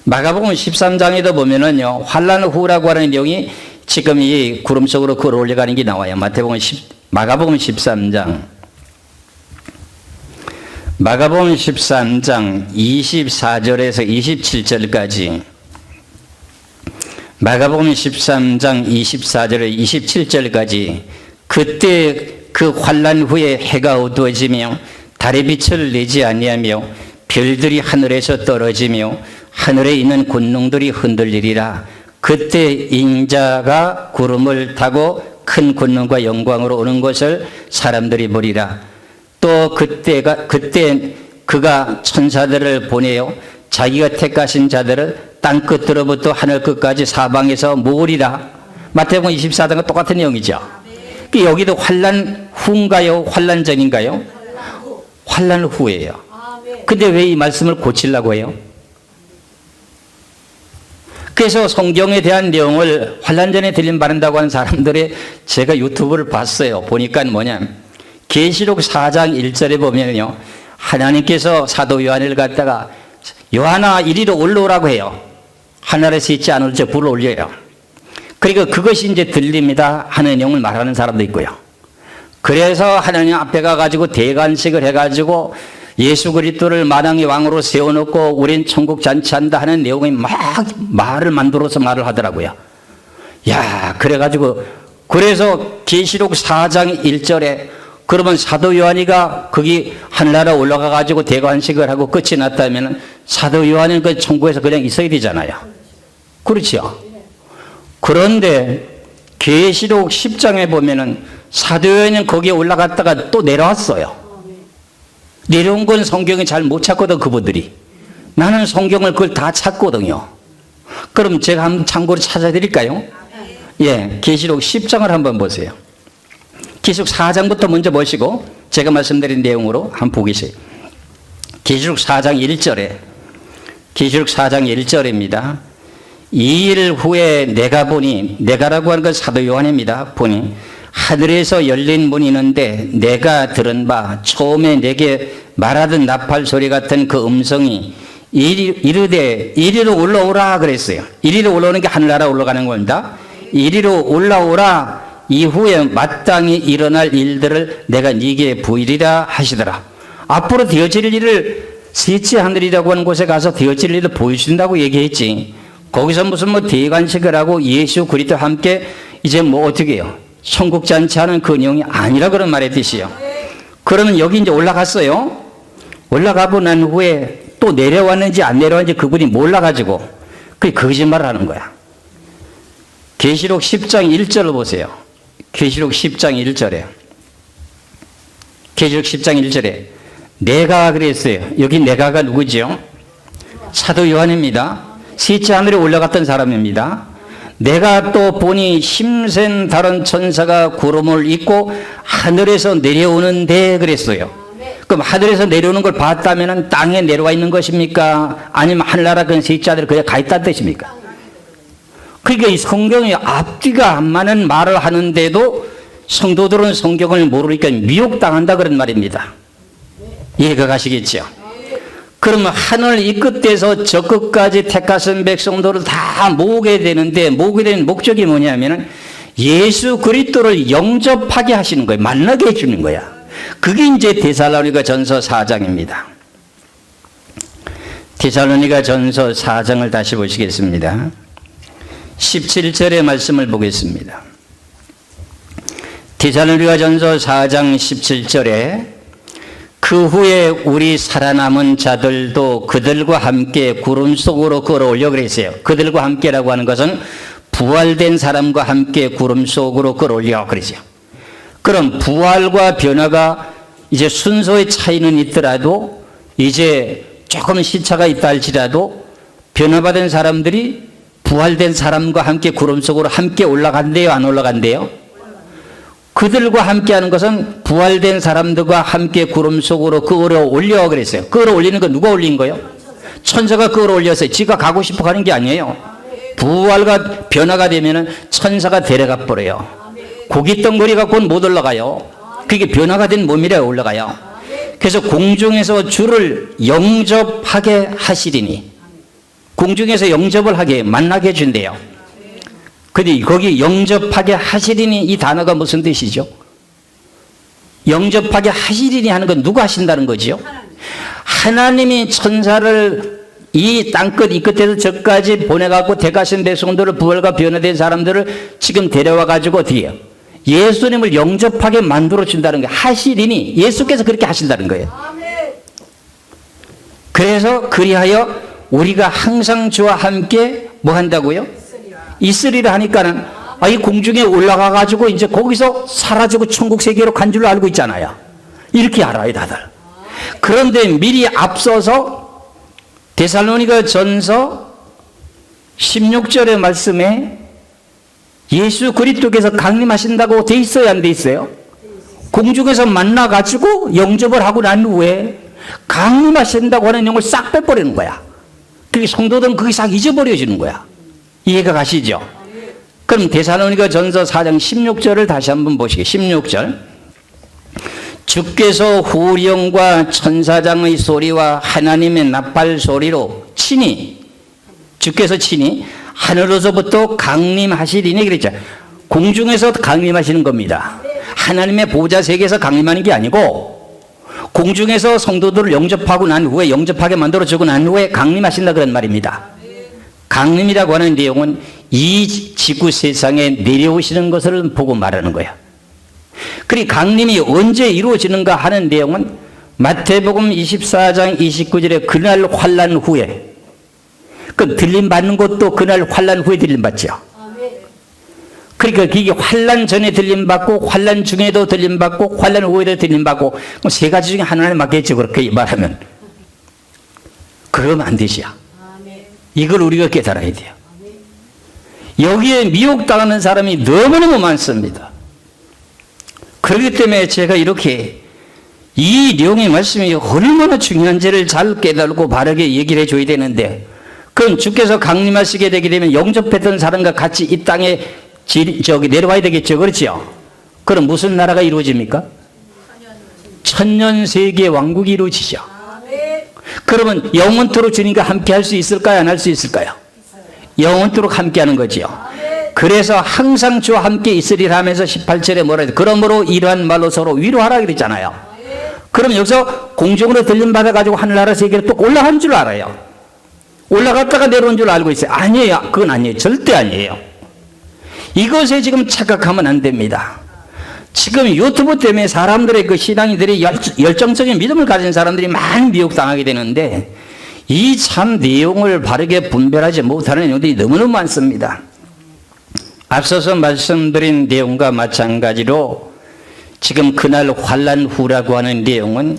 마가복음 13장에도 보면은요 환란 후라고 하는 내용이 지금 이 구름 속으로 그걸 올려가는 게 나와요. 마가복음 13장 24절에서 27절까지 마가복음 13장 24절에서 27절까지 그때 그 환란 후에 해가 어두워지며 달의 빛을 내지 아니하며 별들이 하늘에서 떨어지며 하늘에 있는 군중들이 흔들리리라. 그때 인자가 구름을 타고 큰 권능과 영광으로 오는 것을 사람들이 보리라. 또 그때 그가 천사들을 보내요 자기가 택하신 자들을 땅 끝으로부터 하늘 끝까지 사방에서 모으리라. 마태복음 24장과 똑같은 내용이죠. 여기도 환란 후인가요? 환란 전인가요? 환란 후예요. 근데 왜 이 말씀을 고치려고 해요? 그래서 성경에 대한 내용을 환란 전에 들림 바른다고 하는 사람들의 제가 유튜브를 봤어요. 보니까 계시록 4장 1절에 보면요 하나님께서 사도 요한을 갖다가 요한아 이리로 올라오라고 해요. 하늘에서 있지 않을 저 불을 올려요. 그러니까 그것이 이제 들립니다 하는 내용을 말하는 사람도 있고요. 그래서 하나님 앞에 가가지고 대관식을 해가지고 예수 그리스도를 만왕의 왕으로 세워놓고 우린 천국 잔치한다 하는 내용이 막 말을 만들어서 말을 하더라고요. 야, 그래가지고 그래서 계시록 4장 1절에 그러면 사도 요한이가 거기 하늘나라 올라가가지고 대관식을 하고 끝이 났다면 사도 요한은 그 천국에서 그냥 있어야 되잖아요. 그렇죠? 그런데 계시록 10장에 보면은 사도 요한은 거기에 올라갔다가 또 내려왔어요. 내려온 건 성경에 잘 못 찾거든 그분들이. 나는 성경을 그걸 다 찾거든요. 그럼 제가 한번 참고로 찾아드릴까요? 예, 계시록 10장을 한번 보세요. 계시록 4장부터 먼저 보시고 제가 말씀드린 내용으로 한번 보겠어요. 계시록 4장 1절에 계시록 4장 1절입니다. 2일 후에 내가 보니 내가라고 하는 건 사도 요한입니다. 보니 하늘에서 열린 문이 있는데 내가 들은 바 처음에 내게 말하던 나팔 소리 같은 그 음성이 이르되 이리로 올라오라 그랬어요. 이리로 올라오는 게 하늘나라 올라가는 겁니다. 이리로 올라오라. 이후에 마땅히 일어날 일들을 내가 네게 보이리라 하시더라. 앞으로 되어질 일을 셋째 하늘이라고 하는 곳에 가서 되어질 일을 보여준다고 얘기했지. 거기서 무슨 뭐 대관식을 하고 예수 그리스도와 함께 이제 뭐 어떻게 해요? 천국 잔치하는 그 내용이 아니라 그런 말의 뜻이요. 그러면 여기 이제 올라갔어요. 올라가고 난 후에 또 내려왔는지 안 내려왔는지 그분이 몰라가지고 그 거짓말을 하는 거야. 계시록 10장 1절을 보세요. 계시록 10장 1절에 계시록 10장 1절에 내가 그랬어요. 여기 내가가 누구지요? 사도 요한입니다. 셋째 하늘에 올라갔던 사람입니다. 내가 또 보니 힘센 다른 천사가 구름을 입고 하늘에서 내려오는데 그랬어요. 그럼 하늘에서 내려오는 걸 봤다면 땅에 내려와 있는 것입니까? 아니면 하늘나라 그 셋째 하늘에 그냥 가 있다는 뜻입니까? 그러니까 이 성경이 앞뒤가 안 맞는 말을 하는데도 성도들은 성경을 모르니까 미혹당한다 그런 말입니다. 이해가 가시겠죠? 그러면 하늘 이 끝에서 저 끝까지 택하신 백성들을 다 모으게 되는데 모으게 되는 목적이 뭐냐면은 예수 그리스도를 영접하게 하시는 거예요. 만나게 해주는 거야. 그게 이제 데살로니가 전서 4장입니다. 데살로니가 전서 4장을 다시 보시겠습니다. 17절의 말씀을 보겠습니다. 데살로니가 전서 4장 17절에 그 후에 우리 살아남은 자들도 그들과 함께 구름 속으로 끌어올려 그랬어요. 그들과 함께라고 하는 것은 부활된 사람과 함께 구름 속으로 끌어올려 그러죠. 그럼 부활과 변화가 이제 순서의 차이는 있더라도 이제 조금 시차가 있다 할지라도 변화받은 사람들이 부활된 사람과 함께 구름 속으로 함께 올라간대요, 안 올라간대요? 그들과 함께 하는 것은 부활된 사람들과 함께 구름 속으로 끌어올려 그랬어요. 끌어올리는 거 누가 올린 거예요? 천사가 끌어올렸어요. 지가 가고 싶어 가는 게 아니에요. 부활과 변화가 되면은 천사가 데려가 버려요. 고기 덩어리 갖고는 못 올라가요. 그게 변화가 된 몸이라 올라가요. 그래서 공중에서 주를 영접하게 하시리니, 공중에서 영접을 하게 만나게 해준대요. 근데 거기 영접하게 하시리니 이 단어가 무슨 뜻이죠? 영접하게 하시리니 하는 건 누가 하신다는 거지요? 하나님이 천사를 이 땅끝 이 끝에서 저까지 보내갖고 대가신 백성들을 부활과 변화된 사람들을 지금 데려와 가지고 어떻게 해요? 예수님을 영접하게 만들어 준다는 거예요. 하시리니 예수께서 그렇게 하신다는 거예요. 그래서 그리하여 우리가 항상 주와 함께 뭐 한다고요? 있으리라 하니까는 이 공중에 올라가 가지고 이제 거기서 사라지고 천국 세계로 간 줄로 알고 있잖아요. 이렇게 알아요, 다들. 그런데 미리 앞서서 데살로니가 전서 16절의 말씀에 예수 그리스도께서 강림하신다고 돼 있어요, 안 돼 있어요? 공중에서 만나 가지고 영접을 하고 난 후에 강림하신다고 하는 내용을 싹 빼버리는 거야. 그게 성도들은 그게 싹 잊어버려지는 거야. 이해가 가시죠? 그럼 데살로니가 전서 4장 16절을 다시 한번 보시게. 16절. 주께서 후령과 천사장의 소리와 하나님의 나팔 소리로 친히, 주께서 친히 하늘로서부터 강림하시리니 그랬죠. 공중에서 강림하시는 겁니다. 하나님의 보좌 세계에서 강림하는 게 아니고 공중에서 성도들을 영접하고 난 후에, 영접하게 만들어주고 난 후에 강림하신다 그런 말입니다. 강림이라고 하는 내용은 이 지구 세상에 내려오시는 것을 보고 말하는 거야. 그리고 강림이 언제 이루어지는가 하는 내용은 마태복음 24장 29절에 그날 환난 후에, 그 들림 받는 것도 그날 환난 후에 들림 받죠. 그러니까 그게 환난 전에 들림 받고 환난 중에도 들림 받고 환난 후에도 들림 받고 세 가지 중에 하나를 맡겠죠. 그렇게 말하면 그러면 안 되지야. 이걸 우리가 깨달아야 돼요. 여기에 미혹당하는 사람이 너무너무 많습니다. 그렇기 때문에 제가 이렇게 이 내용의 말씀이 얼마나 중요한지를 잘 깨달고 바르게 얘기를 해줘야 되는데, 그럼 주께서 강림하시게 되게 되면 영접했던 사람과 같이 이 땅에 내려와야 되겠죠. 그렇죠? 그럼 무슨 나라가 이루어집니까? 천년세계 왕국이 이루어지죠. 그러면 영원토록 주님과 함께 할 수 있을까요? 안 할 수 있을까요? 영원토록 함께 하는 거지요. 그래서 항상 주와 함께 있으리라 하면서 18절에 뭐라 해요? 그러므로 이러한 말로 서로 위로하라 그랬잖아요. 그럼 여기서 공중으로 들림 받아가지고 하늘나라 세계로 또 올라간 줄 알아요. 올라갔다가 내려온 줄 알고 있어요. 아니에요. 그건 아니에요. 절대 아니에요. 이것에 지금 착각하면 안 됩니다. 지금 유튜브 때문에 사람들의 그 신앙인들이 열정적인 믿음을 가진 사람들이 많이 미혹당하게 되는데 이 참 내용을 바르게 분별하지 못하는 내용들이 너무너무 많습니다. 앞서서 말씀드린 내용과 마찬가지로 지금 그날 환난 후라고 하는 내용은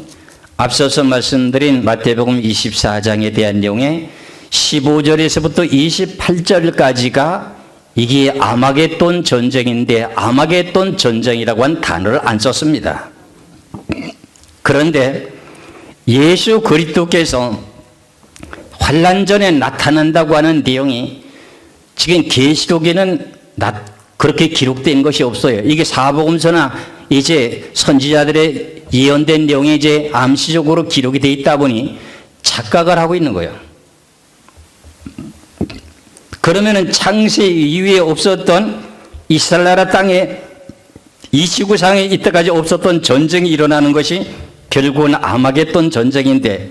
앞서서 말씀드린 마태복음 24장에 대한 내용에 15절에서부터 28절까지가 이게 아마겟돈 전쟁인데 아마겟돈 전쟁이라고 한 단어를 안 썼습니다. 그런데 예수 그리스도께서 환난 전에 나타난다고 하는 내용이 지금 계시록에는 그렇게 기록된 것이 없어요. 이게 사복음서나 이제 선지자들의 예언된 내용이 이제 암시적으로 기록이 되어 있다 보니 착각을 하고 있는 거예요. 그러면은 창세 이후에 없었던 이스라엘 나라 땅에 이 지구상에 이때까지 없었던 전쟁이 일어나는 것이 결국은 아마겟돈 전쟁인데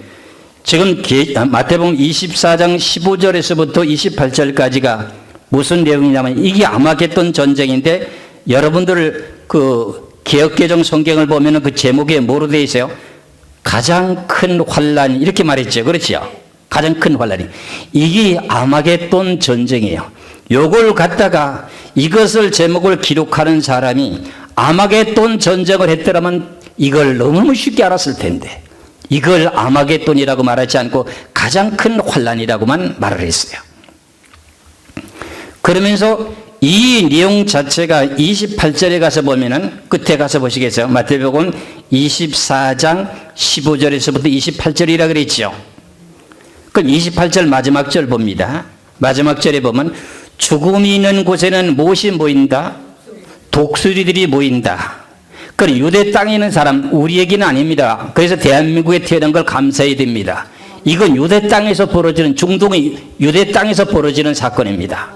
지금 마태복음 24장 15절에서부터 28절까지가 무슨 내용이냐면 이게 아마겟돈 전쟁인데 여러분들 그 개역개정 성경을 보면은 그 제목에 뭐로 되어 있어요? 가장 큰 환란 이렇게 말했죠. 그렇죠? 가장 큰 환란이 이게 아마겟돈 전쟁이에요. 요걸 갖다가 이것을 제목을 기록하는 사람이 아마겟돈 전쟁을 했더라면 이걸 너무 쉽게 알았을 텐데 이걸 아마겟돈이라고 말하지 않고 가장 큰 환란이라고만 말을 했어요. 그러면서 이 내용 자체가 28절에 가서 보면은 끝에 가서 보시겠어요? 마태복음 24장 15절에서부터 28절이라 그랬죠. 그럼 28절 마지막 절 봅니다. 마지막 절에 보면 죽음이 있는 곳에는 무엇이 모인다? 독수리들이 모인다. 그럼 유대 땅에 있는 사람 우리에게는 아닙니다. 그래서 대한민국에 태어난 걸 감사해야 됩니다. 이건 유대 땅에서 벌어지는 중동의 유대 땅에서 벌어지는 사건입니다.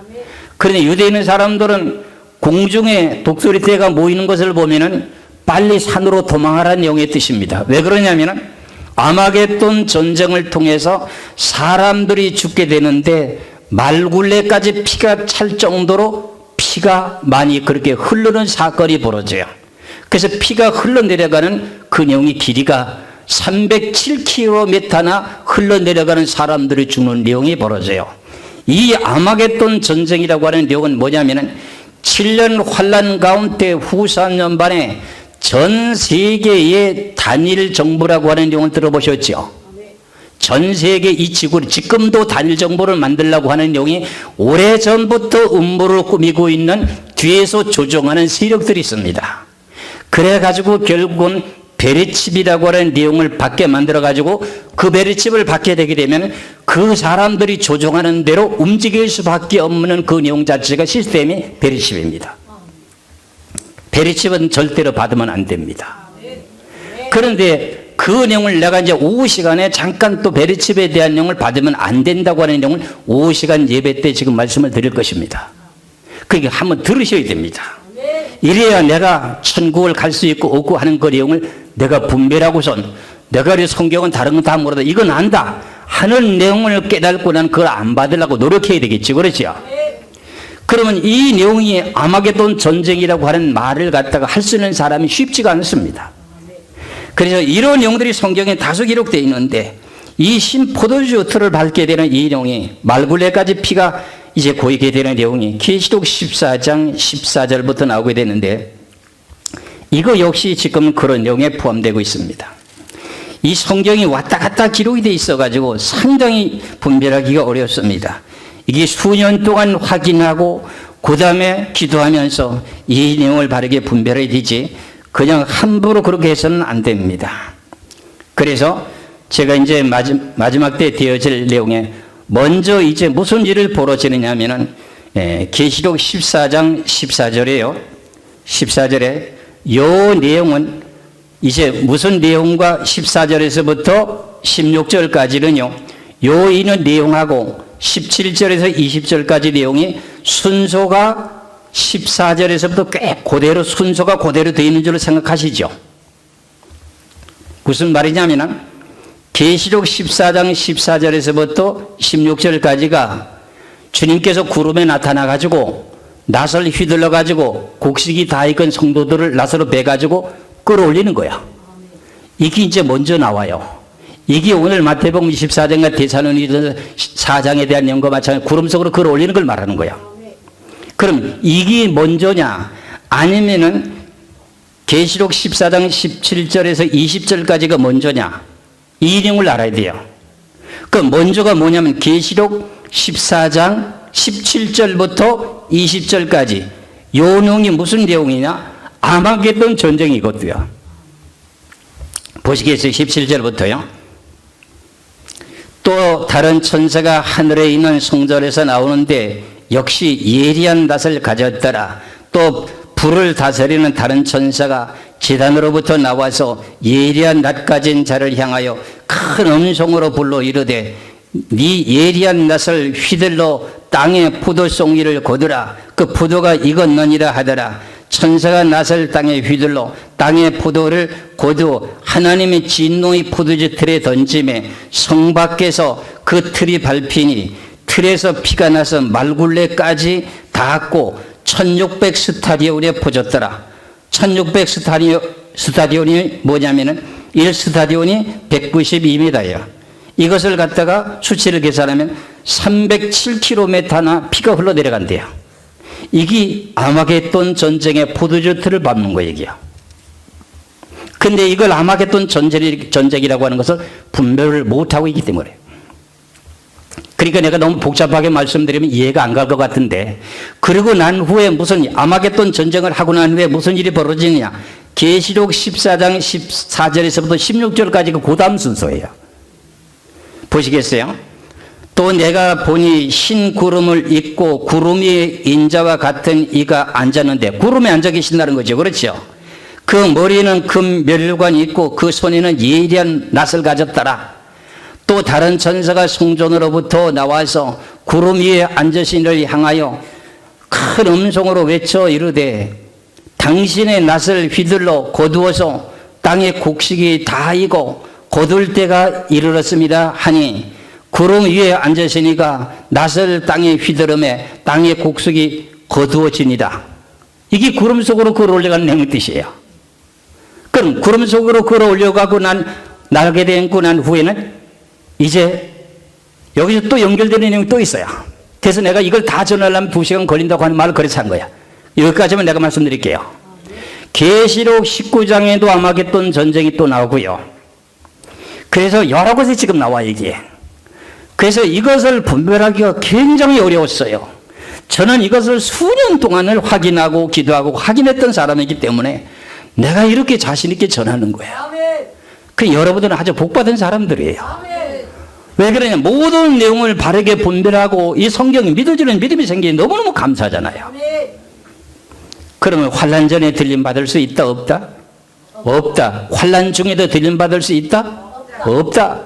그런데 유대에 있는 사람들은 공중에 독수리떼가 모이는 것을 보면은 빨리 산으로 도망하라는 내용의 뜻입니다. 왜 그러냐면은 아마겟돈 전쟁을 통해서 사람들이 죽게 되는데 말굴레까지 피가 찰 정도로 피가 많이 그렇게 흐르는 사건이 벌어져요. 그래서 피가 흘러내려가는 그 내용이 길이가 307km나 흘러내려가는 사람들이 죽는 내용이 벌어져요. 이 아마겟돈 전쟁이라고 하는 내용은 뭐냐면은 7년 환란 가운데 후 3년 반에 전 세계의 단일 정부라고 하는 내용을 들어보셨죠? 전 세계 이 지구를 지금도 단일 정부를 만들려고 하는 내용이 오래전부터 음모를 꾸미고 있는 뒤에서 조종하는 세력들이 있습니다. 그래가지고 결국은 베레칩이라고 하는 내용을 받게 만들어가지고 그 베레칩을 받게 되게 되면 그 사람들이 조종하는 대로 움직일 수밖에 없는 그 내용 자체가 시스템이 베레칩입니다. 베레칩은 절대로 받으면 안 됩니다. 그런데 그 내용을 내가 이제 오후 시간에 잠깐 또 베레칩에 대한 내용을 받으면 안 된다고 하는 내용을 오후 시간 예배 때 지금 말씀을 드릴 것입니다. 그러니까 한번 들으셔야 됩니다. 이래야 내가 천국을 갈 수 있고 없고 하는 그 내용을 내가 분별하고선 내가 이 성경은 다른 건 다 모르다 이건 안다 하는 내용을 깨닫고 난 그걸 안 받으려고 노력해야 되겠지. 그렇죠? 그러면 이 내용이 아마겟돈 전쟁이라고 하는 말을 갖다가 할 수 있는 사람이 쉽지가 않습니다. 그래서 이런 내용들이 성경에 다소 기록되어 있는데 이 신포도주 틀을 밟게 되는 이 내용이 말굴레까지 피가 이제 고이게 되는 내용이 계시록 14장 14절부터 나오게 되는데 이거 역시 지금 그런 내용에 포함되고 있습니다. 이 성경이 왔다 갔다 기록이 되어 있어가지고 상당히 분별하기가 어렵습니다. 이게 수년 동안 확인하고 그 다음에 기도하면서 이 내용을 바르게 분별해야 되지 그냥 함부로 그렇게 해서는 안 됩니다. 그래서 제가 이제 마지막 때 되어질 내용에 먼저 이제 무슨 일을 벌어지느냐 하면은 계시록 14장 14절에요. 14절에 요 내용은 이제 무슨 내용과 14절에서부터 16절까지는요, 요 있는 내용하고 17절에서 20절까지 내용이 순서가 14절에서부터 꽤 그대로 순서가 그대로 되어 있는 줄로 생각하시죠. 무슨 말이냐면 계시록 14장 14절에서부터 16절까지가 주님께서 구름에 나타나 가지고 낫을 휘둘러 가지고 곡식이 다 익은 성도들을 낫으로 배 가지고 끌어올리는 거야. 이게 이제 먼저 나와요. 이게 오늘 마태복음 24장과 데살로니가서 4장에 대한 내용과 마찬가지로 구름 속으로 끌어올리는 걸 말하는 거야. 그럼 이게 먼저냐 아니면은 계시록 14장 17절에서 20절까지가 먼저냐, 이 내용을 알아야 돼요. 그 먼저가 뭐냐면 계시록 14장 17절부터 20절까지 요 내용이 무슨 내용이냐, 아마겟돈 전쟁이거든요. 보시겠어요? 17절부터요. 또 다른 천사가 하늘에 있는 성전에서 나오는데 역시 예리한 낫을 가졌더라. 또 불을 다스리는 다른 천사가 제단으로부터 나와서 예리한 낫 가진 자를 향하여 큰 음성으로 불러 이르되 네 예리한 낫을 휘둘러 땅에 포도송이를 거두라. 그 포도가 익었느니라 하더라. 천사가 낫을 땅에 휘둘러 땅에 포도를 거두 하나님의 진노의 포도주 틀에 던짐에 성 밖에서 그 틀이 밟히니 틀에서 피가 나서 말굴레까지 닿았고 1600 스타디온에 퍼졌더라. 1600 스타디온이 뭐냐면은 1스타디온이 192m예요. 이것을 갖다가 수치를 계산하면 307km나 피가 흘러내려간대요. 이게 아마겟돈 전쟁의 포도주 틀을 밟는 거예요, 이게요. 근데 이걸 아마겟돈 전쟁이라고 하는 것을 분별을 못하고 있기 때문에. 그러니까 내가 너무 복잡하게 말씀드리면 이해가 안 갈 것 같은데, 그리고 난 후에 무슨 아마겟돈 전쟁을 하고 난 후에 무슨 일이 벌어지느냐. 계시록 14장 14절에서부터 16절까지가 그 다음 순서예요. 보시겠어요? 또 내가 보니 흰 구름을 입고 구름 위에 인자와 같은 이가 앉았는데, 구름에 앉아 계신다는 거죠. 그렇죠? 그 머리에는 금 멸관이 있고 그 손에는 예리한 낫을 가졌더라. 또 다른 천사가 성전으로부터 나와서 구름 위에 앉으신 이를 향하여 큰 음성으로 외쳐 이르되 당신의 낫을 휘둘러 거두어서 땅의 곡식이 다 익어 거둘 때가 이르렀습니다 하니 구름 위에 앉으시니까 낫을 땅에 휘두르매 땅의 곡식이 거두어지니라. 이게 구름 속으로 끌어올려가는 내용의 뜻이에요. 그럼 구름 속으로 끌어올려가고 나게 되고 난 후에는 이제 여기서 또 연결되는 내용이 또 있어요. 그래서 내가 이걸 다 전하려면 2시간 걸린다고 하는 말을 그래서 한 거야. 여기까지만 내가 말씀드릴게요. 계시록 19장에도 아마겟돈 전쟁이 또 나오고요. 그래서 여러 곳에 지금 나와 이게. 그래서 이것을 분별하기가 굉장히 어려웠어요. 저는 이것을 수년 동안을 확인하고 기도하고 확인했던 사람이기 때문에 내가 이렇게 자신 있게 전하는 거예요. 그 여러분들은 아주 복받은 사람들이에요. 왜 그러냐, 모든 내용을 바르게 분별하고 이 성경이 믿어지는 믿음이 생기니 너무너무 감사하잖아요. 그러면 환난 전에 들림 받을 수 있다 없다? 없다. 환난 중에도 들림 받을 수 있다? 없다.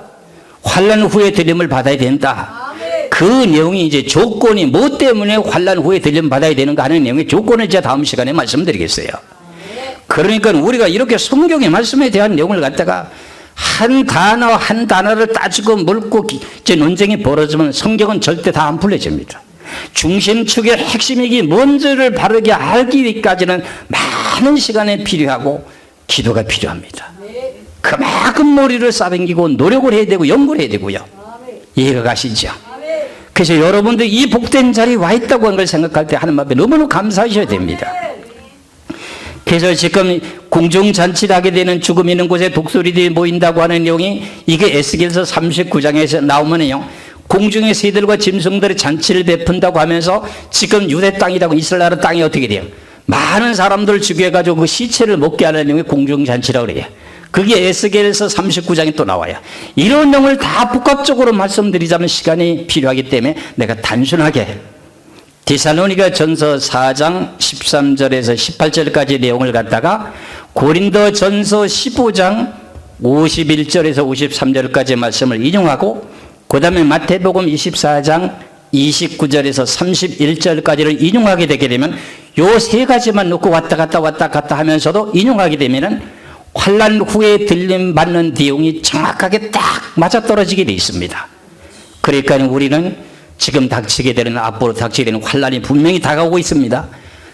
환난 후에 들림을 받아야 된다. 그 내용이 이제 조건이 뭐 때문에 환난 후에 들림 받아야 되는가 하는 내용의 조건을 제가 다음 시간에 말씀드리겠어요. 그러니까 우리가 이렇게 성경의 말씀에 대한 내용을 갖다가 한 단어 한 단어를 따지고 물고 이제 논쟁이 벌어지면 성경은 절대 다 안 풀려집니다. 중심축의 핵심이기 뭔지를 바르게 알기까지는 많은 시간이 필요하고 기도가 필요합니다. 그만큼 머리를 싸당기고 노력을 해야 되고 연구를 해야 되고요. 이해가 가시죠? 그래서 여러분들 이 복된 자리에 와 있다고 하는 걸 생각할 때 하나님 앞에 너무너무 감사하셔야 됩니다. 그래서 지금 공중잔치를 하게 되는 죽음 있는 곳에 독수리들이 모인다고 하는 내용이 이게 에스겔서 39장에서 나오면요, 공중의 새들과 짐승들의 잔치를 베푼다고 하면서 지금 유대 땅이라고 이스라엘 땅이 어떻게 돼요? 많은 사람들을 죽여가지고 그 시체를 먹게 하는 내용이 공중잔치라고 그래요. 그게 에스겔서 39장에 또 나와요. 이런 내용을 다 복합적으로 말씀드리자면 시간이 필요하기 때문에 내가 단순하게 데살로니가 전서 4장 13절에서 18절까지 내용을 갖다가 고린도 전서 15장 51절에서 53절까지 말씀을 인용하고 그 다음에 마태복음 24장 29절에서 31절까지를 인용하게 되게 되면 요 세 가지만 놓고 왔다 갔다 하면서도 인용하게 되면은 환난 후에 들림 받는 내용이 정확하게 딱 맞아떨어지게 돼 있습니다. 그러니까 우리는 지금 닥치게 되는 앞으로 닥치게 되는 환난이 분명히 다가오고 있습니다.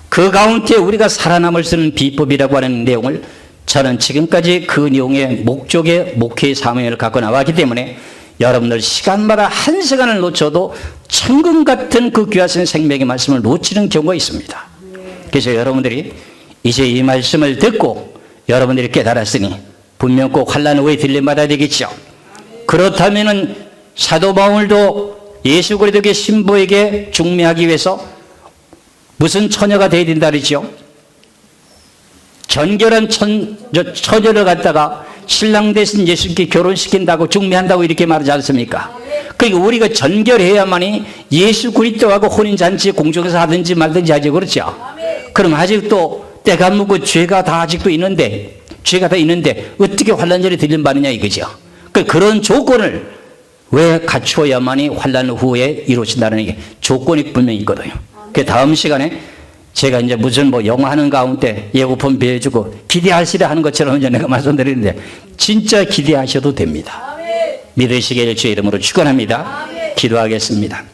그 가운데 우리가 살아남을 수 있는 비법이라고 하는 내용을 저는 지금까지 그 내용의 목적의 목회의 사명을 갖고 나왔기 때문에 여러분들 시간마다 한 시간을 놓쳐도 천금 같은 그 귀하신 생명의 말씀을 놓치는 경우가 있습니다. 그래서 여러분들이 이제 이 말씀을 듣고 여러분들이 깨달았으니 분명 꼭 환난 후에 들림받아야 되겠죠. 그렇다면은 사도 바울도 예수 그리스도의 신부에게 중매하기 위해서 무슨 처녀가 되어야 된다 그러죠? 정결한 처녀를 갖다가 신랑 대신 예수님께 결혼시킨다고 중매한다고 이렇게 말하지 않습니까? 그러니까 우리가 전결해야만이 예수 그리스도하고 혼인잔치에 공중에서 하든지 말든지 하죠. 그렇죠? 그럼 아직도 때가 묻고 죄가 다 아직도 있는데 어떻게 환난전에 들림받느냐 이거죠. 그런 조건을 왜 갖추어야만이 환난 후에 이루어진다는 게 조건이 분명히 있거든요. 그 다음 시간에 제가 이제 무슨 뭐 영어 하는 가운데 예고편 배워주고 기대하시라 하는 것처럼 이제 내가 말씀드리는데 진짜 기대하셔도 됩니다. 믿으시기를 주의 이름으로 축원합니다. 기도하겠습니다.